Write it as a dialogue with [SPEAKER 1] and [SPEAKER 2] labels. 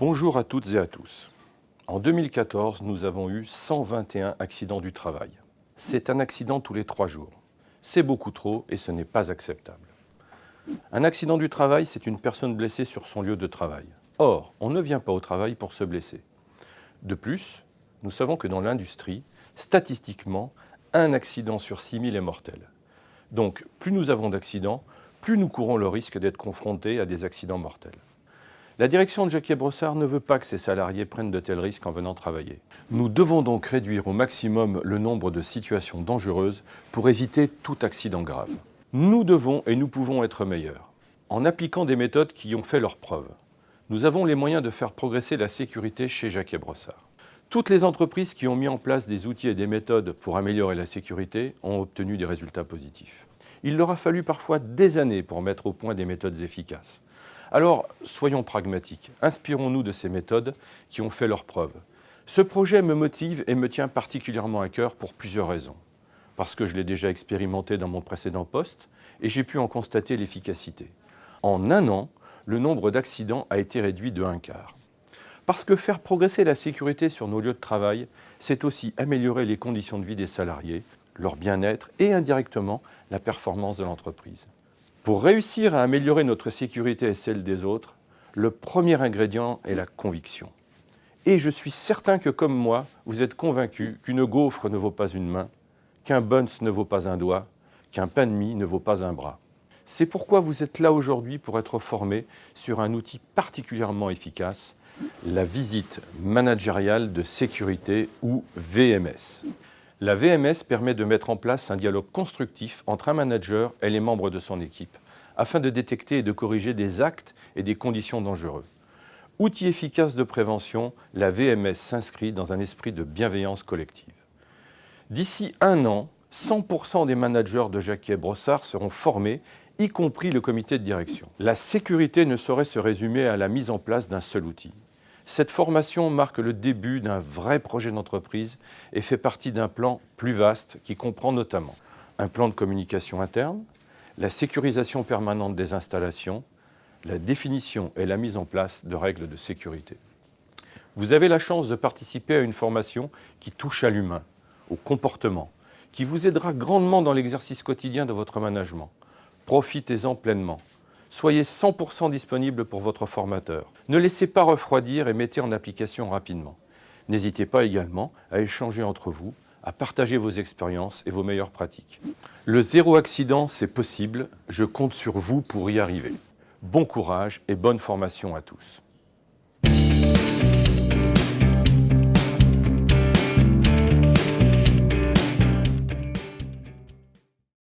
[SPEAKER 1] Bonjour à toutes et à tous. En 2014, nous avons eu 121 accidents du travail. C'est un accident tous les 3 jours. C'est beaucoup trop et ce n'est pas acceptable. Un accident du travail, c'est une personne blessée sur son lieu de travail. Or, on ne vient pas au travail pour se blesser. De plus, nous savons que dans l'industrie, statistiquement, un accident sur 6000 est mortel. Donc, plus nous avons d'accidents, plus nous courons le risque d'être confrontés à des accidents mortels. La direction de Jacquier-Brossard ne veut pas que ses salariés prennent de tels risques en venant travailler. Nous devons donc réduire au maximum le nombre de situations dangereuses pour éviter tout accident grave. Nous devons et nous pouvons être meilleurs, en appliquant des méthodes qui ont fait leurs preuves. Nous avons les moyens de faire progresser la sécurité chez Jacquier-Brossard. Toutes les entreprises qui ont mis en place des outils et des méthodes pour améliorer la sécurité ont obtenu des résultats positifs. Il leur a fallu parfois des années pour mettre au point des méthodes efficaces. Alors, soyons pragmatiques, inspirons-nous de ces méthodes qui ont fait leurs preuves. Ce projet me motive et me tient particulièrement à cœur pour plusieurs raisons. Parce que je l'ai déjà expérimenté dans mon précédent poste et j'ai pu en constater l'efficacité. En un an, le nombre d'accidents a été réduit de 1/4. Parce que faire progresser la sécurité sur nos lieux de travail, c'est aussi améliorer les conditions de vie des salariés, leur bien-être et indirectement la performance de l'entreprise. Pour réussir à améliorer notre sécurité et celle des autres, le premier ingrédient est la conviction. Et je suis certain que, comme moi, vous êtes convaincus qu'une gaufre ne vaut pas une main, qu'un buns ne vaut pas un doigt, qu'un pain de mie ne vaut pas un bras. C'est pourquoi vous êtes là aujourd'hui pour être formés sur un outil particulièrement efficace, la visite managériale de sécurité ou VMS. La VMS permet de mettre en place un dialogue constructif entre un manager et les membres de son équipe, afin de détecter et de corriger des actes et des conditions dangereux. Outil efficace de prévention, la VMS s'inscrit dans un esprit de bienveillance collective. D'ici un an, 100% des managers de Jacquier-Brossard seront formés, y compris le comité de direction. La sécurité ne saurait se résumer à la mise en place d'un seul outil. Cette formation marque le début d'un vrai projet d'entreprise et fait partie d'un plan plus vaste qui comprend notamment un plan de communication interne, la sécurisation permanente des installations, la définition et la mise en place de règles de sécurité. Vous avez la chance de participer à une formation qui touche à l'humain, au comportement, qui vous aidera grandement dans l'exercice quotidien de votre management. Profitez-en pleinement. Soyez 100% disponible pour votre formateur. Ne laissez pas refroidir et mettez en application rapidement. N'hésitez pas également à échanger entre vous, à partager vos expériences et vos meilleures pratiques. Le zéro accident, c'est possible. Je compte sur vous pour y arriver. Bon courage et bonne formation à tous.